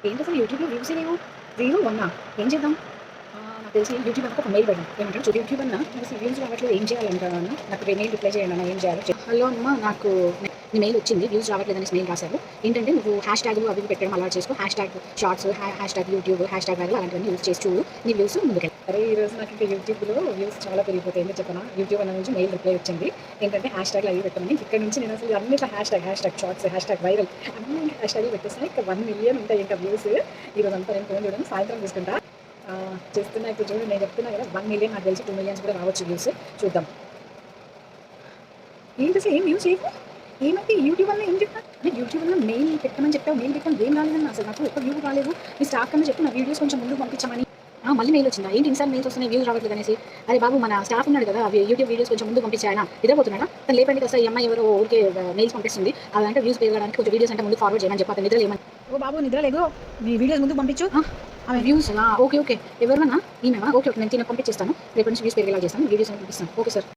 ఏంటసలు యూట్యూబ్‌లో వ్యూసే లేవు. 0, 1 ఏం చేద్దాం? నాకు తెలిసి యూట్యూబ్ అన్నకు ఒక మెయిల్ పెడదాం. ఏమంటారు చూడు యూట్యూబ్ అన్న నాకు అసలు వ్యూస్ రావట్లేదు ఏం చేయాలంట అన్న? నాకు మెయిల్ రిప్లై చేయండి అన్న ఏం చేయాలో చెప్పు. హలో అమ్మ నాకు నీ మెయిల్ వచ్చింది. వ్యూస్ రావట్లేదు అనేసి మెయిల్ రాశారు. ఏంటంటే నువ్వు హ్యాష్ ట్యాగ్‌లు అవి ఇవి పెట్టడం అలవాటు చేసుకో. Hashtag shorts, hashtag YouTube, hashtag viral అలాంటివన్నీ యూజ్ చేసి చూడు. నీ వ్యూస్ ముందుకెళ్తాయి. అరే ఈరోజు నాకు ఇంకా యూట్యూబ్‌లో వ్యూస్ చాలా పెరిగిపోతాయి. ఎందుకు చెప్పనా? యూట్యూబ్ అన్న నుంచి మెయిల్ రిప్లై వచ్చింది. ఏంటంటే హ్యాష్ ట్యాగ్‌లు అవి పెట్టమని. ఇక్కడ నుంచి నేను అసలు అన్నిట్లో hashtag shorts, hashtag viral అన్నీ ఇంకా హ్యాష్ ట్యాగ్‌లు పెట్టేస్తాను. ఇంకా 1,000,000 ఉంటాయి ఇంకా వ్యూస్. ఈరోజంతా నేను ఫోన్ చూడను. సాయంత్రం చూసుకుంటా. చేస్తున్నా ఇప్పుడు చూడు నేను చెప్తున్నా కదా 1,000,000 నాకు తెలిసి 2,000,000 కూడా రావచ్చు వ్యూస్ చూద్దాం. ఏంటి అసలు ఏం వ్యూస్ చేయకు ఏమైతే యూట్యూబ్ వల్ల ఏం చెప్తా అంటే యూట్యూబ్ వల్ల మెయిల్ పెట్టమని చెప్పావు మెయిల్ పెట్టాను ఏం రాలేదన్న అసలు నాకు ఒక్క వ్యూ రాలేదు. మీ స్టాఫ్ కన్నా చెప్పి నా వీడియోస్ కొంచెం ముందుకు పంపించమని. మళ్ళీ మెయిల్ వచ్చిందా ఏంటి ఇన్సార్ మెయిల్స్ వస్తున్నాయి వ్యూస్ రావట్లేదు అనేసి. అరే బాబు మన స్టాఫ్ ఉన్నాడు కదా అవి యూట్యూబ్ వీడియోస్ కొంచెం ముందు పంపించాయన నిద్రపోతున్నాడా తను లేపండి కదా ఈ అమ్మాయి ఎవరో ఊరికే మెయిల్స్ పంపిస్తుంది అదంటే వ్యూస్ పెరగడానికి కొంచెం వీడియోస్ అంటే ముందు ఫార్వర్డ్ చేయమని చెప్పి నిద్ర లేమని. ఓ బాబు నిద్ర లేదు మీ వీడియోస్ ముందు పంపించు. ఆమె వ్యూస్ ఓకే ఓకే ఎవరన్నా ఈమెవా ఓకే ఓకే నేను తిన పంపించేస్తాను రేపటి నుంచి వ్యూస్ పెరిగేలా చేస్తాను వీడియోస్ పంపిస్తాను ఓకే సార్.